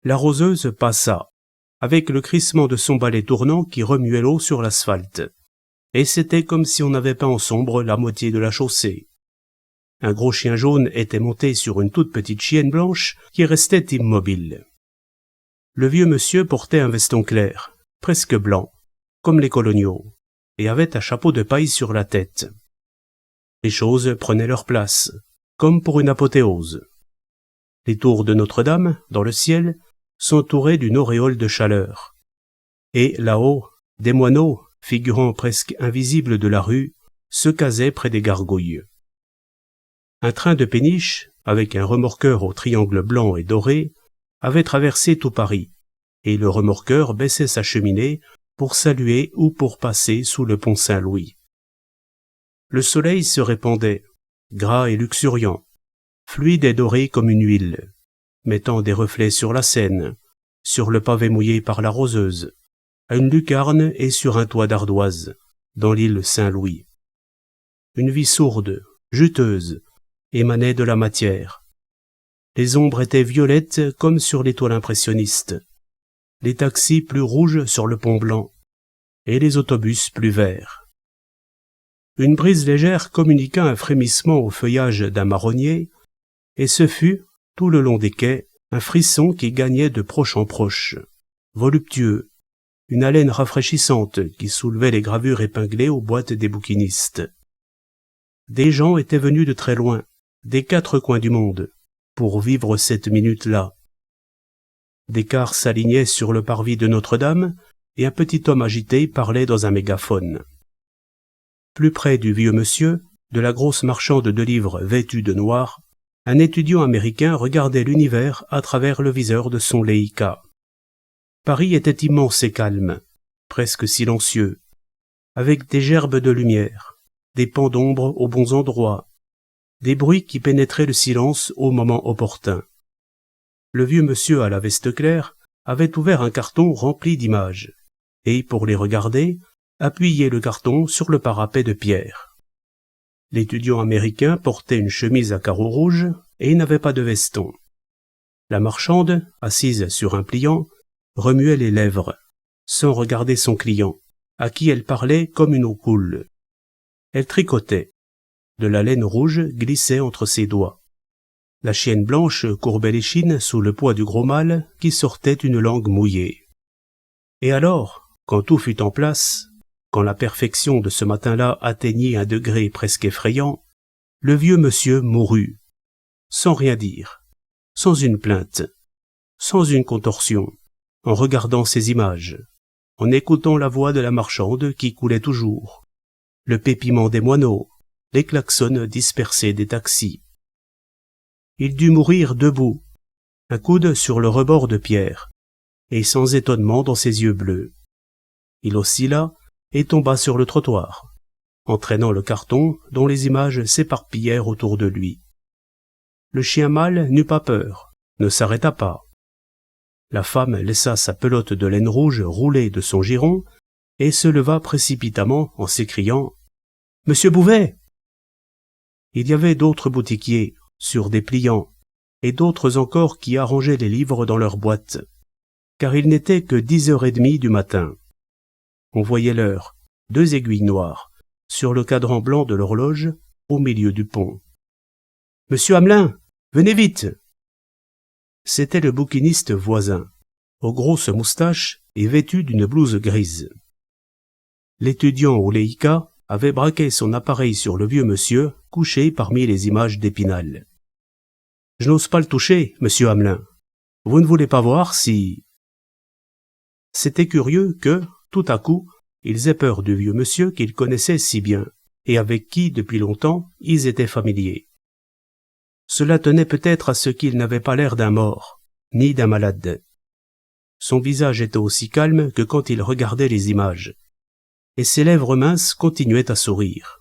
La roseuse passa, avec le crissement de son balai tournant qui remuait l'eau sur l'asphalte. Et c'était comme si on avait peint en sombre la moitié de la chaussée. Un gros chien jaune était monté sur une toute petite chienne blanche qui restait immobile. Le vieux monsieur portait un veston clair, presque blanc, comme les coloniaux, et avait un chapeau de paille sur la tête. Les choses prenaient leur place, comme pour une apothéose. Les tours de Notre-Dame, dans le ciel, s'entouraient d'une auréole de chaleur. Et, là-haut, des moineaux, figurants presque invisibles de la rue, se casaient près des gargouilles. Un train de péniche, avec un remorqueur au triangle blanc et doré, avait traversé tout Paris, et le remorqueur baissait sa cheminée pour saluer ou pour passer sous le pont Saint-Louis. Le soleil se répandait, gras et luxuriant, fluide et doré comme une huile, mettant des reflets sur la Seine, sur le pavé mouillé par la roseuse, à une lucarne et sur un toit d'ardoise, dans l'île Saint-Louis. Une vie sourde, juteuse, émanait de la matière. Les ombres étaient violettes comme sur les toiles impressionnistes, les taxis plus rouges sur le pont blanc, et les autobus plus verts. Une brise légère communiqua un frémissement au feuillage d'un marronnier, et ce fut, tout le long des quais, un frisson qui gagnait de proche en proche, voluptueux, une haleine rafraîchissante qui soulevait les gravures épinglées aux boîtes des bouquinistes. Des gens étaient venus de très loin, des quatre coins du monde, pour vivre cette minute-là. Des cars s'alignaient sur le parvis de Notre-Dame, et un petit homme agité parlait dans un mégaphone. Plus près du vieux monsieur, de la grosse marchande de livres vêtue de noir, un étudiant américain regardait l'univers à travers le viseur de son Leica. Paris était immense et calme, presque silencieux, avec des gerbes de lumière, des pans d'ombre aux bons endroits, des bruits qui pénétraient le silence au moment opportun. Le vieux monsieur à la veste claire avait ouvert un carton rempli d'images, et, pour les regarder, appuyait le carton sur le parapet de pierre. L'étudiant américain portait une chemise à carreaux rouges et n'avait pas de veston. La marchande, assise sur un pliant, remuait les lèvres, sans regarder son client, à qui elle parlait comme une eau coule. Elle tricotait. De la laine rouge glissait entre ses doigts. La chienne blanche courbait l'échine sous le poids du gros mâle qui sortait une langue mouillée. Et alors, quand tout fut en place, quand la perfection de ce matin-là atteignit un degré presque effrayant, le vieux monsieur mourut, sans rien dire, sans une plainte, sans une contorsion, en regardant ces images, en écoutant la voix de la marchande qui coulait toujours, le pépiment des moineaux, les klaxons dispersés des taxis. Il dut mourir debout, un coude sur le rebord de pierre, et sans étonnement dans ses yeux bleus. Il oscilla et tomba sur le trottoir, entraînant le carton dont les images s'éparpillèrent autour de lui. Le chien mâle n'eut pas peur, ne s'arrêta pas. La femme laissa sa pelote de laine rouge rouler de son giron et se leva précipitamment en s'écriant « Monsieur Bouvet !» Il y avait d'autres boutiquiers, sur des pliants, et d'autres encore qui arrangeaient les livres dans leurs boîtes, car il n'était que 10h30 du matin. On voyait l'heure, 2 aiguilles noires, sur le cadran blanc de l'horloge, au milieu du pont. « Monsieur Hamelin, venez vite !» C'était le bouquiniste voisin, aux grosses moustaches et vêtu d'une blouse grise. L'étudiant au Leica avait braqué son appareil sur le vieux monsieur, couché parmi les images d'Épinal. « Je n'ose pas le toucher, monsieur Hamelin. Vous ne voulez pas voir si... » C'était curieux que, tout à coup, ils aient peur du vieux monsieur qu'ils connaissaient si bien, et avec qui, depuis longtemps, ils étaient familiers. Cela tenait peut-être à ce qu'il n'avait pas l'air d'un mort, ni d'un malade. Son visage était aussi calme que quand il regardait les images, et ses lèvres minces continuaient à sourire.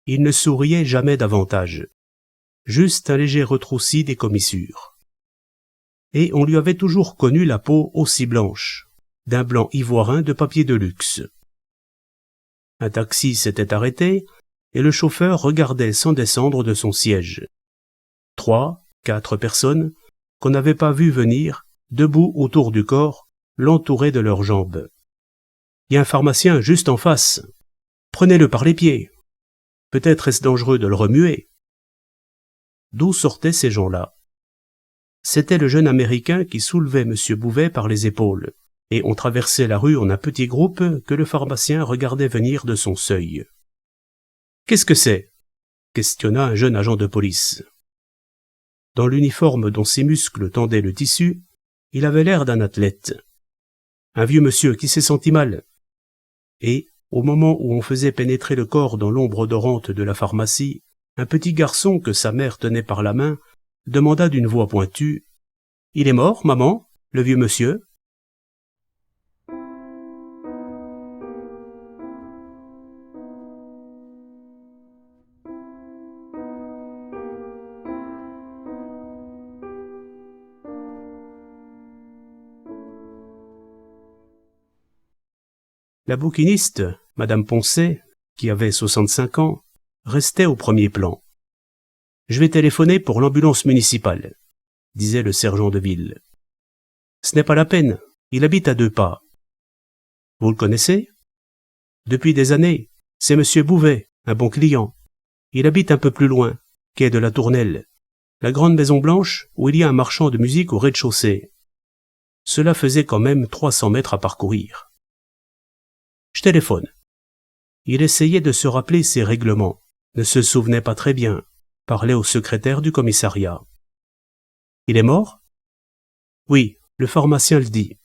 Il ne souriait jamais davantage, juste un léger retroussi des commissures. Et on lui avait toujours connu la peau aussi blanche, d'un blanc ivoirin de papier de luxe. Un taxi s'était arrêté, et le chauffeur regardait sans descendre de son siège. 3, 4 personnes, qu'on n'avait pas vues venir, debout autour du corps, l'entouraient de leurs jambes. « Il y a un pharmacien juste en face. Prenez-le par les pieds. Peut-être est-ce dangereux de le remuer. » D'où sortaient ces gens-là? C'était le jeune Américain qui soulevait M. Bouvet par les épaules, et on traversait la rue en un petit groupe que le pharmacien regardait venir de son seuil. « Qu'est-ce que c'est ?» questionna un jeune agent de police. Dans l'uniforme dont ses muscles tendaient le tissu, il avait l'air d'un athlète. Un vieux monsieur qui s'est senti mal. Et, au moment où on faisait pénétrer le corps dans l'ombre odorante de la pharmacie, un petit garçon que sa mère tenait par la main demanda d'une voix pointue « Il est mort, maman, le vieux monsieur ?» La bouquiniste, Madame Poncet, qui avait 65 ans, restait au premier plan. « Je vais téléphoner pour l'ambulance municipale », disait le sergent de ville. « Ce n'est pas la peine, il habite à 2 pas. »« Vous le connaissez ?»« Depuis des années, c'est Monsieur Bouvet, un bon client. Il habite un peu plus loin, quai de la Tournelle, la grande maison blanche où il y a un marchand de musique au rez-de-chaussée. Cela faisait quand même 300 mètres à parcourir. Je téléphone. » Il essayait de se rappeler ses règlements, ne se souvenait pas très bien, parlait au secrétaire du commissariat. « Il est mort ?»« Oui, le pharmacien le dit. »«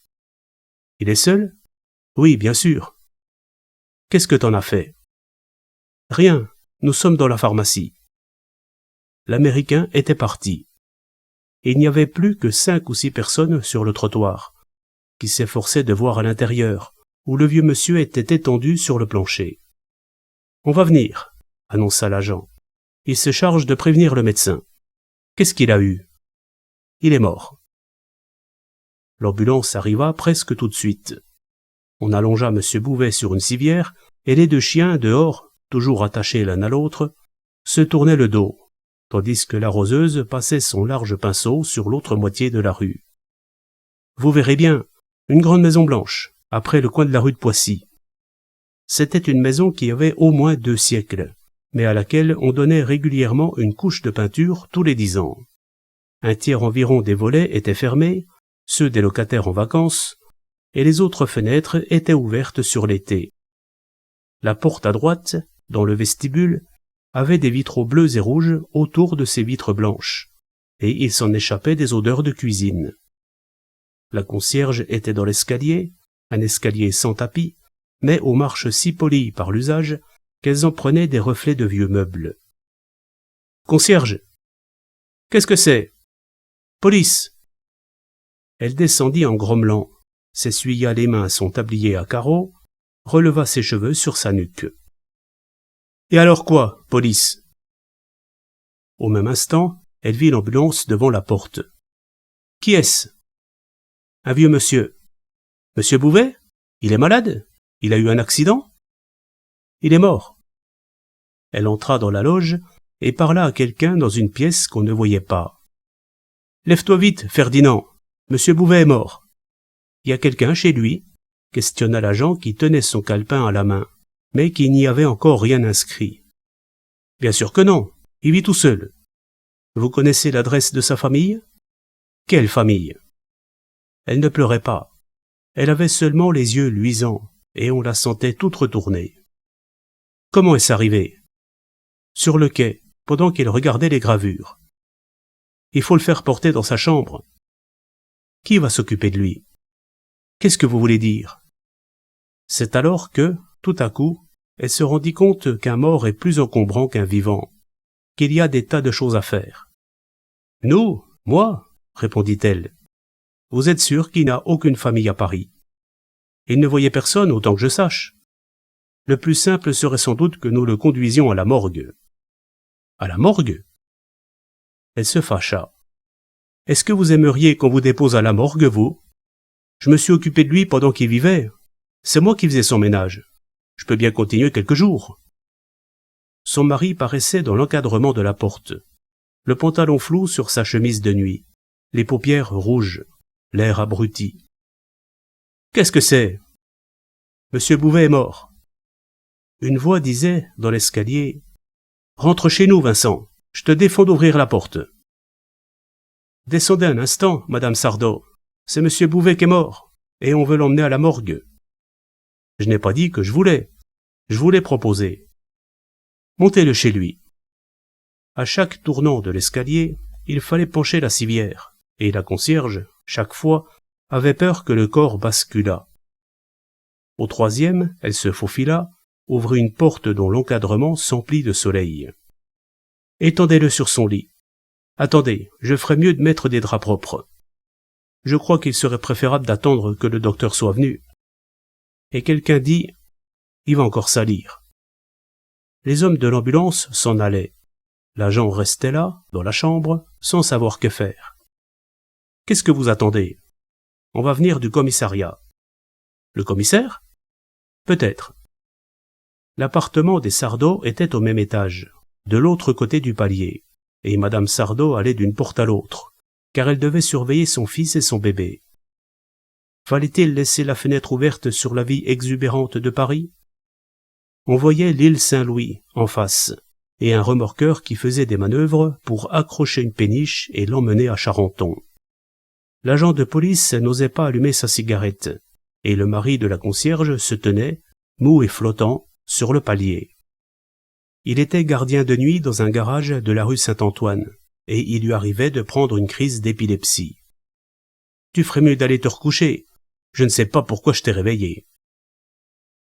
Il est seul ?»« Oui, bien sûr. »« Qu'est-ce que t'en as fait ?»« Rien, nous sommes dans la pharmacie. » L'Américain était parti. Il n'y avait plus que 5 ou 6 personnes sur le trottoir, qui s'efforçaient de voir à l'intérieur, où le vieux monsieur était étendu sur le plancher. « On va venir, » annonça l'agent. « Il se charge de prévenir le médecin. »« Qu'est-ce qu'il a eu ?»« Il est mort. » L'ambulance arriva presque tout de suite. On allongea M. Bouvet sur une civière, et les 2 chiens, dehors, toujours attachés l'un à l'autre, se tournaient le dos, tandis que l'arroseuse passait son large pinceau sur l'autre moitié de la rue. « Vous verrez bien, une grande maison blanche, après le coin de la rue de Poissy. » C'était une maison qui avait au moins 2 siècles, mais à laquelle on donnait régulièrement une couche de peinture tous les 10 ans. Un tiers environ des volets étaient fermés, ceux des locataires en vacances, et les autres fenêtres étaient ouvertes sur l'été. La porte à droite, dans le vestibule, avait des vitraux bleus et rouges autour de ces vitres blanches, et il s'en échappait des odeurs de cuisine. La concierge était dans l'escalier, un escalier sans tapis, mais aux marches si polies par l'usage qu'elles en prenaient des reflets de vieux meubles. « Concierge !»« Qu'est-ce que c'est ?»« Police !» Elle descendit en grommelant, s'essuya les mains à son tablier à carreaux, releva ses cheveux sur sa nuque. « Et alors quoi, police ?» Au même instant, elle vit l'ambulance devant la porte. « Qui est-ce ?»« Un vieux monsieur. »« Monsieur Bouvet ? Il est malade ? Il a eu un accident ? » ?»« Il est mort. » Elle entra dans la loge et parla à quelqu'un dans une pièce qu'on ne voyait pas. « Lève-toi vite, Ferdinand. Monsieur Bouvet est mort. »« Y a quelqu'un chez lui ?» questionna l'agent qui tenait son calepin à la main, mais qui n'y avait encore rien inscrit. « Bien sûr que non. Il vit tout seul. »« Vous connaissez l'adresse de sa famille ? » ?»« Quelle famille ? » Elle ne pleurait pas. Elle avait seulement les yeux luisants, et on la sentait toute retournée. « Comment est-ce arrivé ? » ?»« Sur le quai, pendant qu'il regardait les gravures. »« Il faut le faire porter dans sa chambre. »« Qui va s'occuper de lui ? » ?»« Qu'est-ce que vous voulez dire ? » C'est alors que, tout à coup, elle se rendit compte qu'un mort est plus encombrant qu'un vivant, qu'il y a des tas de choses à faire. « Nous ? Moi ? » répondit-elle. « Vous êtes sûr qu'il n'a aucune famille à Paris ? Il ne voyait personne autant que je sache. Le plus simple serait sans doute que nous le conduisions à la morgue. »« À la morgue ?» Elle se fâcha. « Est-ce que vous aimeriez qu'on vous dépose à la morgue, vous ? Je me suis occupé de lui pendant qu'il vivait. C'est moi qui faisais son ménage. Je peux bien continuer quelques jours. » Son mari paraissait dans l'encadrement de la porte, le pantalon flou sur sa chemise de nuit, les paupières rouges. l'air abruti. « Qu'est-ce que c'est ? Monsieur Bouvet est mort. » Une voix disait, dans l'escalier, « Rentre chez nous, Vincent, je te défends d'ouvrir la porte. »« Descendez un instant, Madame Sardo, c'est Monsieur Bouvet qui est mort, et on veut l'emmener à la morgue. » Je n'ai pas dit que je voulais proposer. Montez-le chez lui. À chaque tournant de l'escalier, il fallait pencher la civière, et la concierge, chaque fois, avait peur que le corps basculât. Au troisième, elle se faufila, ouvrit une porte dont l'encadrement s'emplit de soleil. « Étendez-le sur son lit. Attendez, je ferais mieux de mettre des draps propres. Je crois qu'il serait préférable d'attendre que le docteur soit venu. » Et quelqu'un dit « Il va encore salir. » Les hommes de l'ambulance s'en allaient. L'agent restait là, dans la chambre, sans savoir que faire. « Qu'est-ce que vous attendez ? On va venir du commissariat. »« Le commissaire ? Peut-être. » L'appartement des Sardo était au même étage, de l'autre côté du palier, et Madame Sardo allait d'une porte à l'autre, car elle devait surveiller son fils et son bébé. Fallait-il laisser la fenêtre ouverte sur la vie exubérante de Paris ? On voyait l'île Saint-Louis en face, et un remorqueur qui faisait des manœuvres pour accrocher une péniche et l'emmener à Charenton. L'agent de police n'osait pas allumer sa cigarette, et le mari de la concierge se tenait, mou et flottant, sur le palier. Il était gardien de nuit dans un garage de la rue Saint-Antoine, et il lui arrivait de prendre une crise d'épilepsie. « Tu ferais mieux d'aller te recoucher. Je ne sais pas pourquoi je t'ai réveillé. »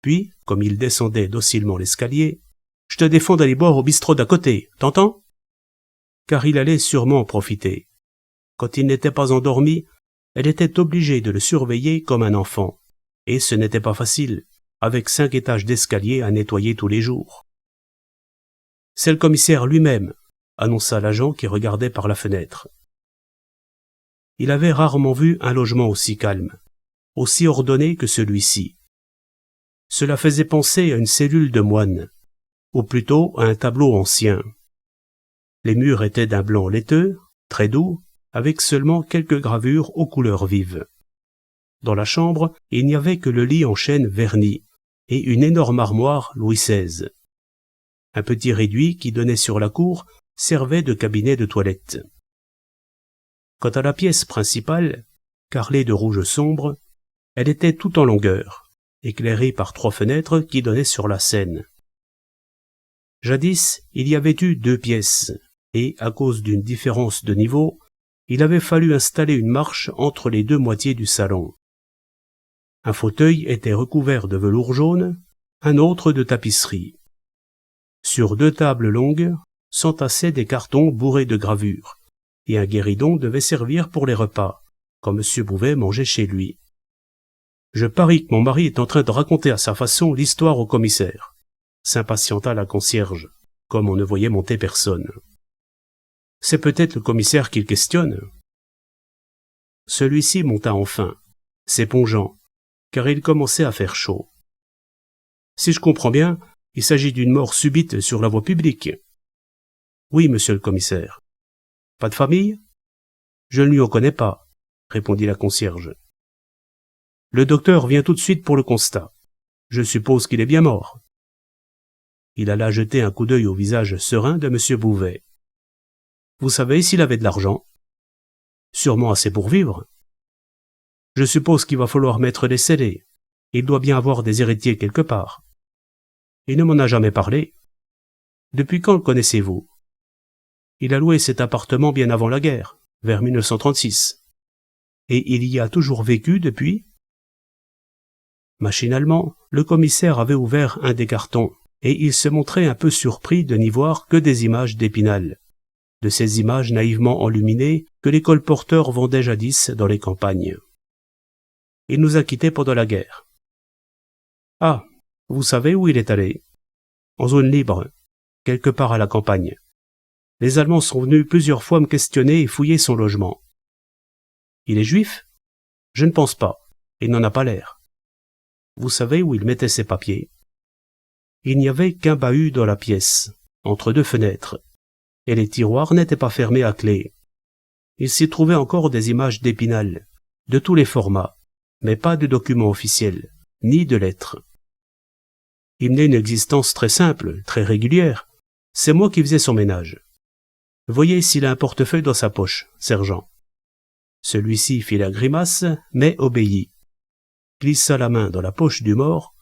Puis, comme il descendait docilement l'escalier, « Je te défends d'aller boire au bistrot d'à côté, t'entends ?» Car il allait sûrement en profiter. Quand il n'était pas endormi, elle était obligée de le surveiller comme un enfant, et ce n'était pas facile, avec 5 étages d'escalier à nettoyer tous les jours. « C'est le commissaire lui-même, » annonça l'agent qui regardait par la fenêtre. Il avait rarement vu un logement aussi calme, aussi ordonné que celui-ci. Cela faisait penser à une cellule de moine, ou plutôt à un tableau ancien. Les murs étaient d'un blanc laiteux, très doux, avec seulement quelques gravures aux couleurs vives. Dans la chambre, il n'y avait que le lit en chêne verni et une énorme armoire Louis XVI. Un petit réduit qui donnait sur la cour servait de cabinet de toilette. Quant à la pièce principale, carrelée de rouge sombre, elle était tout en longueur, éclairée par 3 fenêtres qui donnaient sur la Seine. Jadis, il y avait eu 2 pièces, et, à cause d'une différence de niveau, il avait fallu installer une marche entre les 2 moitiés du salon. Un fauteuil était recouvert de velours jaune, un autre de tapisserie. Sur 2 tables longues s'entassaient des cartons bourrés de gravures, et un guéridon devait servir pour les repas, quand M. Bouvet mangeait chez lui. Je parie que mon mari est en train de raconter à sa façon l'histoire au commissaire, s'impatienta la concierge, comme on ne voyait monter personne. C'est peut-être le commissaire qu'il questionne. Celui-ci monta enfin, s'épongeant, car il commençait à faire chaud. Si je comprends bien, il s'agit d'une mort subite sur la voie publique. Oui, monsieur le commissaire. Pas de famille ? Je ne lui en connais pas, répondit la concierge. Le docteur vient tout de suite pour le constat. Je suppose qu'il est bien mort. Il alla jeter un coup d'œil au visage serein de M. Bouvet. Vous savez s'il avait de l'argent ? Sûrement assez pour vivre. Je suppose qu'il va falloir mettre des scellés. Il doit bien avoir des héritiers quelque part. Il ne m'en a jamais parlé. Depuis quand le connaissez-vous ? Il a loué cet appartement bien avant la guerre, vers 1936. Et il y a toujours vécu depuis ? Machinalement, le commissaire avait ouvert un des cartons, et il se montrait un peu surpris de n'y voir que des images d'Épinal, de ces images naïvement enluminées que les colporteurs vendaient jadis dans les campagnes. Il nous a quittés pendant la guerre. Ah, vous savez où il est allé ? En zone libre, quelque part à la campagne. Les Allemands sont venus plusieurs fois me questionner et fouiller son logement. Il est juif ? Je ne pense pas. Il n'en a pas l'air. Vous savez où il mettait ses papiers ? Il n'y avait qu'un bahut dans la pièce, entre 2 fenêtres, et les tiroirs n'étaient pas fermés à clé. Il s'y trouvait encore des images d'Épinal, de tous les formats, mais pas de documents officiels, ni de lettres. Il menait une existence très simple, très régulière. C'est moi qui faisais son ménage. Voyez s'il a un portefeuille dans sa poche, sergent. Celui-ci fit la grimace, mais obéit. Glissa la main dans la poche du mort,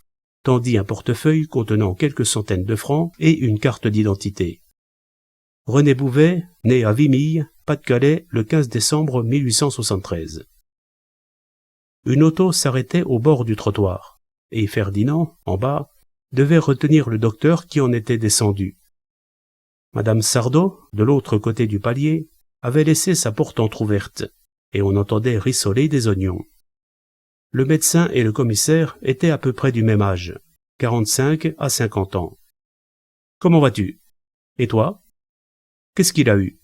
tendit un portefeuille contenant quelques centaines de francs et une carte d'identité. René Bouvet, né à Vimille, Pas-de-Calais, le 15 décembre 1873. Une auto s'arrêtait au bord du trottoir, et Ferdinand, en bas, devait retenir le docteur qui en était descendu. Madame Sardo, de l'autre côté du palier, avait laissé sa porte entr'ouverte, et on entendait rissoler des oignons. Le médecin et le commissaire étaient à peu près du même âge, 45 à 50 ans. « Comment vas-tu ? Et toi ? Qu'est-ce qu'il a eu ?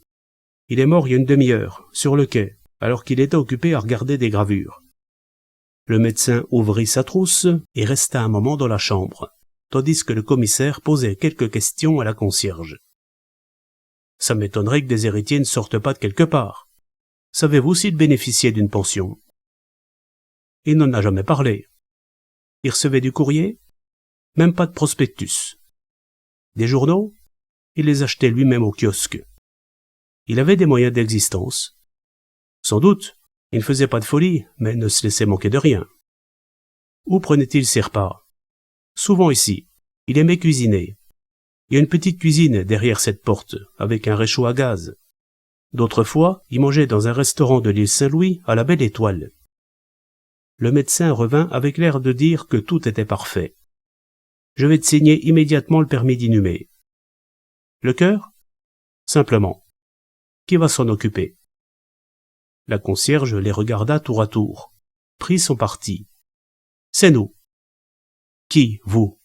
Il est mort il y a une demi-heure, sur le quai, alors qu'il était occupé à regarder des gravures. » Le médecin ouvrit sa trousse et resta un moment dans la chambre, tandis que le commissaire posait quelques questions à la concierge. « Ça m'étonnerait que des héritiers ne sortent pas de quelque part. Savez-vous s'il bénéficiait d'une pension ? » Il n'en a jamais parlé. Il recevait du courrier ? Même pas de prospectus. Des journaux ? Il les achetait lui-même au kiosque. Il avait des moyens d'existence. Sans doute, il ne faisait pas de folie, mais ne se laissait manquer de rien. Où prenait-il ses repas ? Souvent ici. Il aimait cuisiner. Il y a une petite cuisine derrière cette porte, avec un réchaud à gaz. D'autres fois, il mangeait dans un restaurant de l'île Saint-Louis à la Belle Étoile. Le médecin revint avec l'air de dire que tout était parfait. « Je vais te signer immédiatement le permis d'inhumer. »« Le cœur ? » ?»« Simplement. Qui va s'en occuper ? » La concierge les regarda tour à tour, prit son parti. « C'est nous. »« Qui, vous ? » ?»«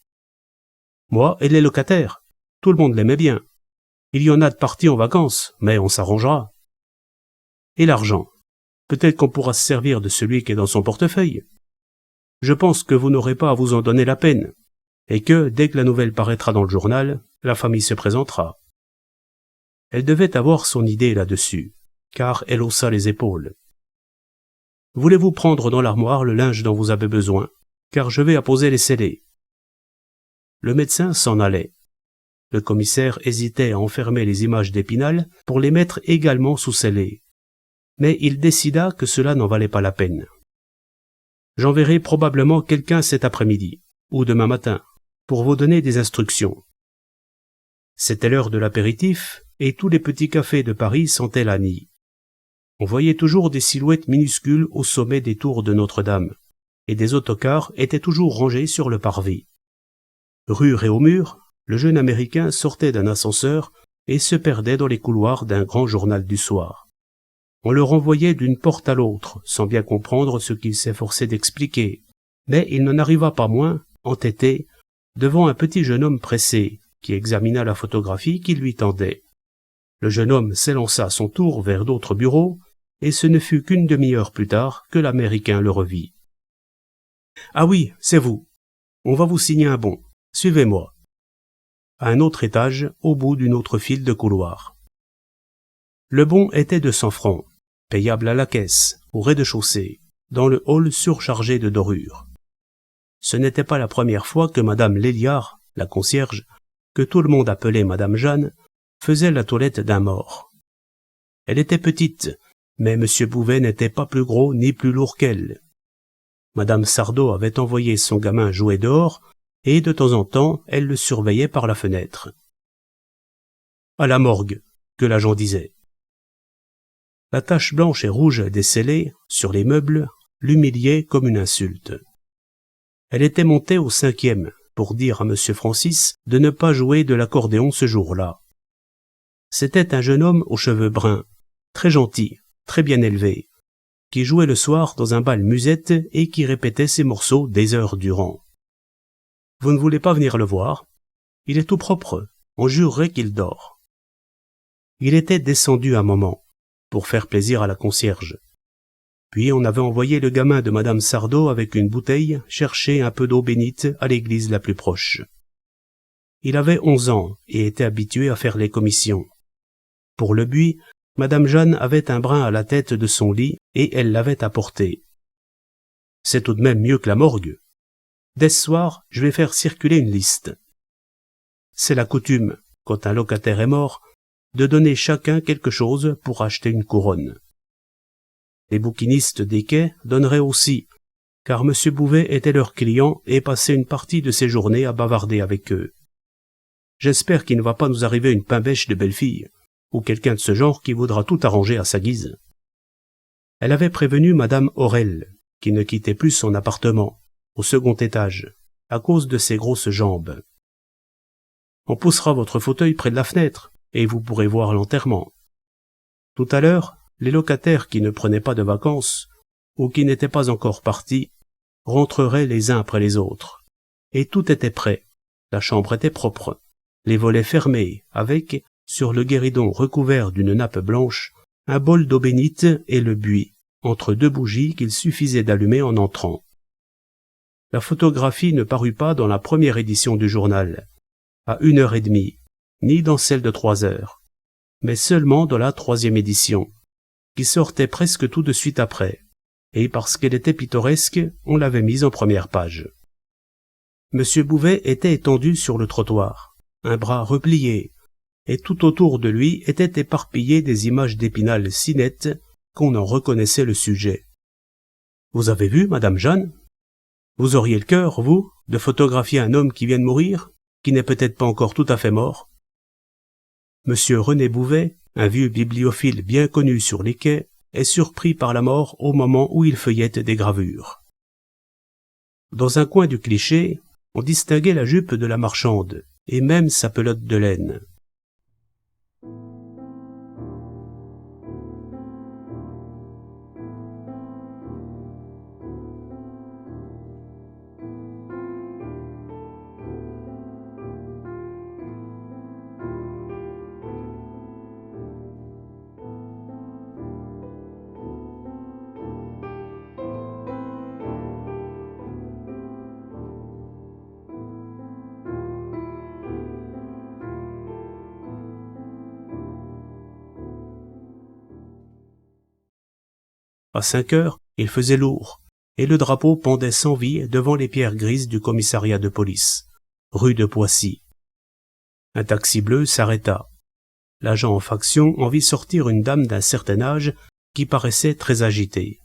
Moi et les locataires. Tout le monde l'aimait bien. Il y en a de partis en vacances, mais on s'arrangera. »« Et l'argent ? Peut-être qu'on pourra se servir de celui qui est dans son portefeuille. Je pense que vous n'aurez pas à vous en donner la peine, et que, dès que la nouvelle paraîtra dans le journal, la famille se présentera. » Elle devait avoir son idée là-dessus, car elle haussa les épaules. « Voulez-vous prendre dans l'armoire le linge dont vous avez besoin, car je vais apposer les scellés. » Le médecin s'en allait. Le commissaire hésitait à enfermer les images d'Épinal pour les mettre également sous scellés. Mais il décida que cela n'en valait pas la peine. « J'enverrai probablement quelqu'un cet après-midi, ou demain matin, pour vous donner des instructions. » C'était l'heure de l'apéritif, et tous les petits cafés de Paris sentaient l'anis. On voyait toujours des silhouettes minuscules au sommet des tours de Notre-Dame, et des autocars étaient toujours rangés sur le parvis. Rue Réaumur, le jeune Américain sortait d'un ascenseur et se perdait dans les couloirs d'un grand journal du soir. On le renvoyait d'une porte à l'autre, sans bien comprendre ce qu'il s'efforçait d'expliquer, mais il n'en arriva pas moins, entêté, devant un petit jeune homme pressé, qui examina la photographie qu'il lui tendait. Le jeune homme s'élança à son tour vers d'autres bureaux, et ce ne fut qu'une demi-heure plus tard que l'Américain le revit. « Ah oui, c'est vous. On va vous signer un bon. Suivez-moi. » À un autre étage, au bout d'une autre file de couloirs. Le bon était de 100 francs, payable à la caisse, au rez-de-chaussée, dans le hall surchargé de dorures. Ce n'était pas la première fois que Madame Léliard, la concierge, que tout le monde appelait Madame Jeanne, faisait la toilette d'un mort. Elle était petite, mais M. Bouvet n'était pas plus gros ni plus lourd qu'elle. Madame Sardo avait envoyé son gamin jouer dehors, et de temps en temps, elle le surveillait par la fenêtre. « À la morgue », que l'agent disait. La tache blanche et rouge des scellés, sur les meubles, l'humiliait comme une insulte. Elle était montée au 5e, pour dire à M. Francis de ne pas jouer de l'accordéon ce jour-là. C'était un jeune homme aux cheveux bruns, très gentil, très bien élevé, qui jouait le soir dans un bal musette et qui répétait ses morceaux des heures durant. « Vous ne voulez pas venir le voir ? Il est tout propre, on jurerait qu'il dort. » Il était descendu un moment, pour faire plaisir à la concierge. Puis on avait envoyé le gamin de Madame Sardo avec une bouteille chercher un peu d'eau bénite à l'église la plus proche. Il avait 11 ans et était habitué à faire les commissions. Pour le buis, Madame Jeanne avait un brin à la tête de son lit et elle l'avait apporté. C'est tout de même mieux que la morgue. Dès ce soir, je vais faire circuler une liste. C'est la coutume, quand un locataire est mort, de donner chacun quelque chose pour acheter une couronne. Les bouquinistes des quais donneraient aussi, car M. Bouvet était leur client et passait une partie de ses journées à bavarder avec eux. J'espère qu'il ne va pas nous arriver une pain-bêche de belle-fille, ou quelqu'un de ce genre qui voudra tout arranger à sa guise. Elle avait prévenu Madame Aurel, qui ne quittait plus son appartement, au second étage, à cause de ses grosses jambes. On poussera votre fauteuil près de la fenêtre, et vous pourrez voir l'enterrement. Tout à l'heure, les locataires qui ne prenaient pas de vacances, ou qui n'étaient pas encore partis, rentreraient les uns après les autres. Et tout était prêt. La chambre était propre, les volets fermés, avec, sur le guéridon recouvert d'une nappe blanche, un bol d'eau bénite et le buis, entre deux bougies qu'il suffisait d'allumer en entrant. La photographie ne parut pas dans la première édition du journal, à 1h30, ni dans celle de 3h, mais seulement dans la 3e édition, qui sortait presque tout de suite après, et parce qu'elle était pittoresque, on l'avait mise en première page. Monsieur Bouvet était étendu sur le trottoir, un bras replié, et tout autour de lui étaient éparpillées des images d'Épinal si nettes qu'on en reconnaissait le sujet. « Vous avez vu, Madame Jeanne ? Vous auriez le cœur, vous, de photographier un homme qui vient de mourir, qui n'est peut-être pas encore tout à fait mort ?» Monsieur René Bouvet, un vieux bibliophile bien connu sur les quais, est surpris par la mort au moment où il feuillette des gravures. Dans un coin du cliché, on distinguait la jupe de la marchande, et même sa pelote de laine. À 5 heures, il faisait lourd, et le drapeau pendait sans vie devant les pierres grises du commissariat de police, rue de Poissy. Un taxi bleu s'arrêta. L'agent en faction en vit sortir une dame d'un certain âge qui paraissait très agitée.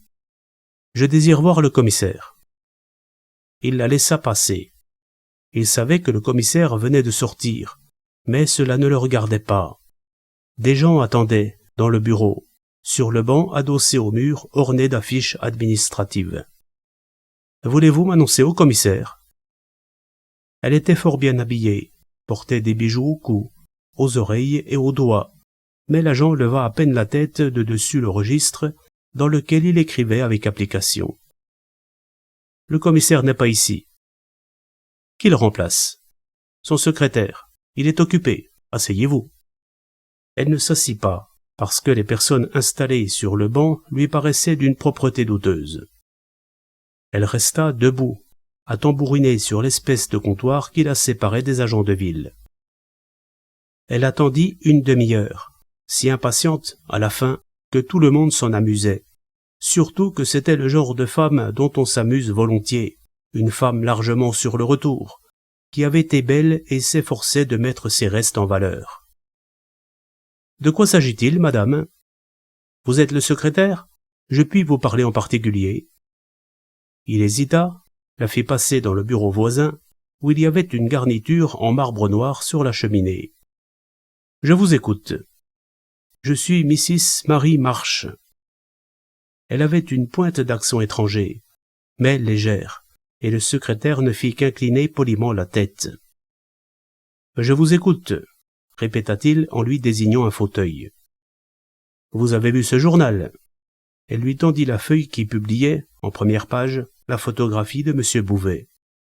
« Je désire voir le commissaire. » Il la laissa passer. Il savait que le commissaire venait de sortir, mais cela ne le regardait pas. Des gens attendaient, dans le bureau, sur le banc adossé au mur orné d'affiches administratives. « Voulez-vous m'annoncer au commissaire ?» Elle était fort bien habillée, portait des bijoux au cou, aux oreilles et aux doigts, mais l'agent leva à peine la tête de dessus le registre dans lequel il écrivait avec application. « Le commissaire n'est pas ici. »« Qui le remplace ?»« Son secrétaire. Il est occupé. Asseyez-vous. » Elle ne s'assit pas, parce que les personnes installées sur le banc lui paraissaient d'une propreté douteuse. Elle resta debout, à tambouriner sur l'espèce de comptoir qui la séparait des agents de ville. Elle attendit une demi-heure, si impatiente, à la fin, que tout le monde s'en amusait, surtout que c'était le genre de femme dont on s'amuse volontiers, une femme largement sur le retour, qui avait été belle et s'efforçait de mettre ses restes en valeur. « De quoi s'agit-il, madame ? Vous êtes le secrétaire ? Je puis vous parler en particulier. » Il hésita, la fit passer dans le bureau voisin, où il y avait une garniture en marbre noir sur la cheminée. « Je vous écoute. Je suis Mrs. Marie Marsh. » Elle avait une pointe d'accent étranger, mais légère, et le secrétaire ne fit qu'incliner poliment la tête. « Je vous écoute, » répéta-t-il en lui désignant un fauteuil. « Vous avez vu ce journal ?» Elle lui tendit la feuille qui publiait, en première page, la photographie de M. Bouvet.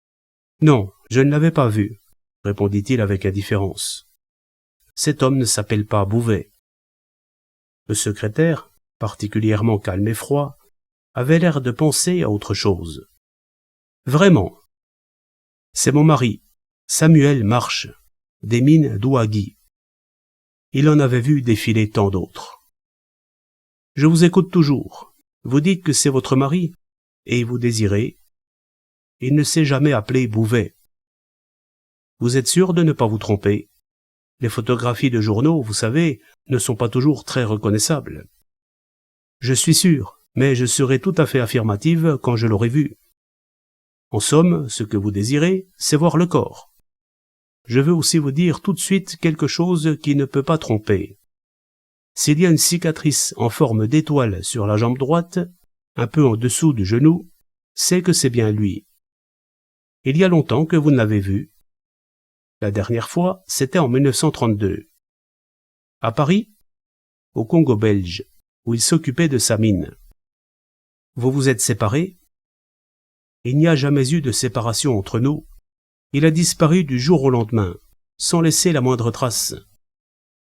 « Non, je ne l'avais pas vu, » répondit-il avec indifférence. « Cet homme ne s'appelle pas Bouvet. » Le secrétaire, particulièrement calme et froid, avait l'air de penser à autre chose. « Vraiment. C'est mon mari, Samuel Marsh, des mines d'Ouagui. Il en avait vu défiler tant d'autres. »« Je vous écoute toujours. Vous dites que c'est votre mari ? et vous désirez. Il ne s'est jamais appelé Bouvet. Vous êtes sûr de ne pas vous tromper? Les photographies de journaux, vous savez, ne sont pas toujours très reconnaissables. Je suis sûr, mais je serai tout à fait affirmative quand je l'aurai vu. En somme, ce que vous désirez, c'est voir le corps. Je veux aussi vous dire tout de suite quelque chose qui ne peut pas tromper. S'il y a une cicatrice en forme d'étoile sur la jambe droite, un peu en dessous du genou, c'est que c'est bien lui. Il y a longtemps que vous ne l'avez vu. La dernière fois, c'était en 1932. À Paris? Au Congo belge, où il s'occupait de sa mine. Vous vous êtes séparés? Il n'y a jamais eu de séparation entre nous. Il a disparu du jour au lendemain, sans laisser la moindre trace.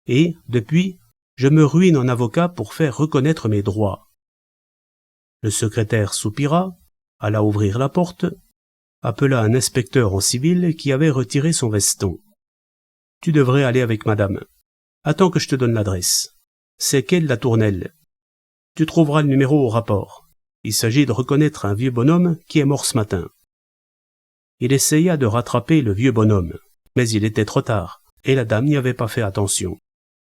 Et, depuis, je me ruine en avocat pour faire reconnaître mes droits. Le secrétaire soupira, alla ouvrir la porte, appela un inspecteur en civil qui avait retiré son veston. « Tu devrais aller avec madame. Attends que je te donne l'adresse. C'est quai de la Tournelle. Tu trouveras le numéro au rapport. Il s'agit de reconnaître un vieux bonhomme qui est mort ce matin. » Il essaya de rattraper le vieux bonhomme, mais il était trop tard, et la dame n'y avait pas fait attention.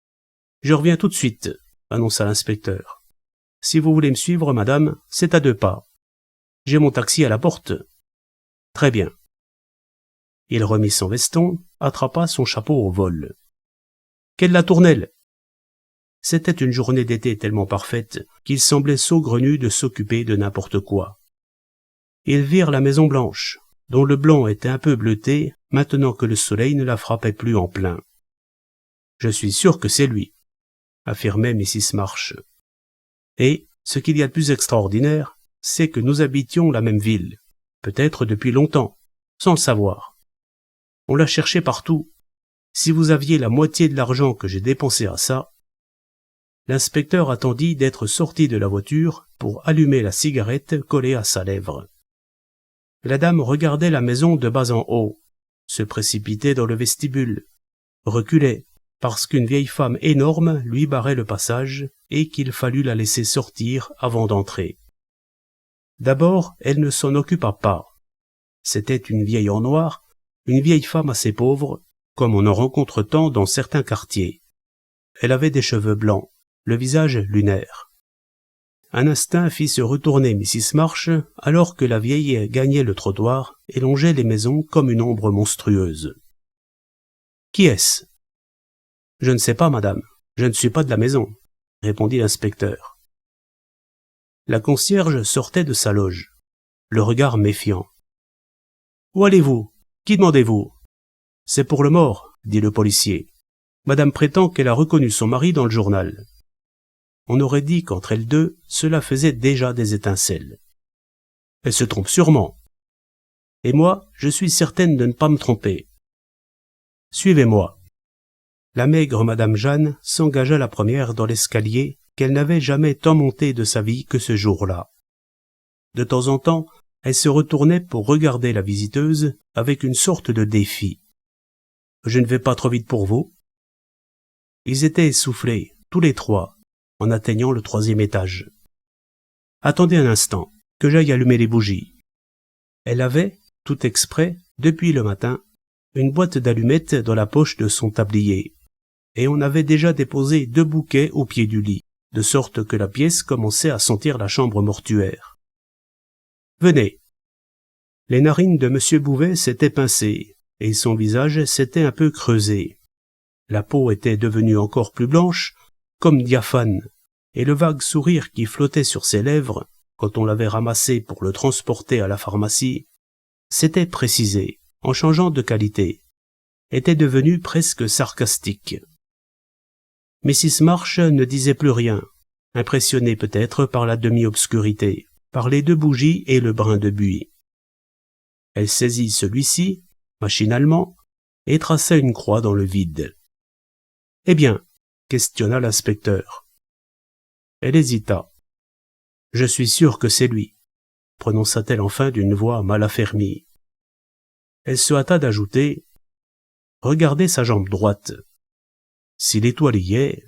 « Je reviens tout de suite, » annonça l'inspecteur. « Si vous voulez me suivre, madame, c'est à 2 pas. J'ai mon taxi à la porte. » « Très bien. » Il remit son veston, attrapa son chapeau au vol. « Quai de la Tournelle ?» C'était une journée d'été tellement parfaite qu'il semblait saugrenu de s'occuper de n'importe quoi. Ils virent la Maison Blanche, dont le blanc était un peu bleuté maintenant que le soleil ne la frappait plus en plein. « Je suis sûr que c'est lui, » affirmait Mrs. March. Et, ce qu'il y a de plus extraordinaire, c'est que nous habitions la même ville, peut-être depuis longtemps, sans le savoir. On l'a cherché partout. Si vous aviez la moitié de l'argent que j'ai dépensé à ça... L'inspecteur attendit d'être sorti de la voiture pour allumer la cigarette collée à sa lèvre. La dame regardait la maison de bas en haut, se précipitait dans le vestibule, reculait, parce qu'une vieille femme énorme lui barrait le passage et qu'il fallut la laisser sortir avant d'entrer. D'abord, elle ne s'en occupa pas. C'était une vieille en noir, une vieille femme assez pauvre, comme on en rencontre tant dans certains quartiers. Elle avait des cheveux blancs, le visage lunaire. Un instinct fit se retourner Mrs. March alors que la vieille gagnait le trottoir et longeait les maisons comme une ombre monstrueuse. « Qui est-ce » ? « Je ne sais pas, madame. Je ne suis pas de la maison, » répondit l'inspecteur. La concierge sortait de sa loge, le regard méfiant. « Où allez-vous? Qui demandez-vous » ? « C'est pour le mort, » dit le policier. « Madame prétend qu'elle a reconnu son mari dans le journal. » On aurait dit qu'entre elles deux, cela faisait déjà des étincelles. Elle se trompe sûrement. Et moi, je suis certaine de ne pas me tromper. Suivez-moi. La maigre Madame Jeanne s'engagea la première dans l'escalier qu'elle n'avait jamais tant monté de sa vie que ce jour-là. De temps en temps, elle se retournait pour regarder la visiteuse avec une sorte de défi. « Je ne vais pas trop vite pour vous ?» Ils étaient essoufflés, tous les trois, en atteignant le 3e étage. « Attendez un instant, que j'aille allumer les bougies. » Elle avait, tout exprès, depuis le matin, une boîte d'allumettes dans la poche de son tablier, et on avait déjà déposé 2 bouquets au pied du lit, de sorte que la pièce commençait à sentir la chambre mortuaire. « Venez !» Les narines de M. Bouvet s'étaient pincées, et son visage s'était un peu creusé. La peau était devenue encore plus blanche, comme diaphane, et le vague sourire qui flottait sur ses lèvres, quand on l'avait ramassé pour le transporter à la pharmacie, s'était précisé, en changeant de qualité, était devenu presque sarcastique. Mrs. March ne disait plus rien, impressionnée peut-être par la demi-obscurité, par les 2 bougies et le brin de buis. Elle saisit celui-ci, machinalement, et traça une croix dans le vide. « Eh bien ?» questionna l'inspecteur. Elle hésita. « Je suis sûr que c'est lui », prononça-t-elle enfin d'une voix mal affermie. Elle se hâta d'ajouter « Regardez sa jambe droite. Si l'étoile y est,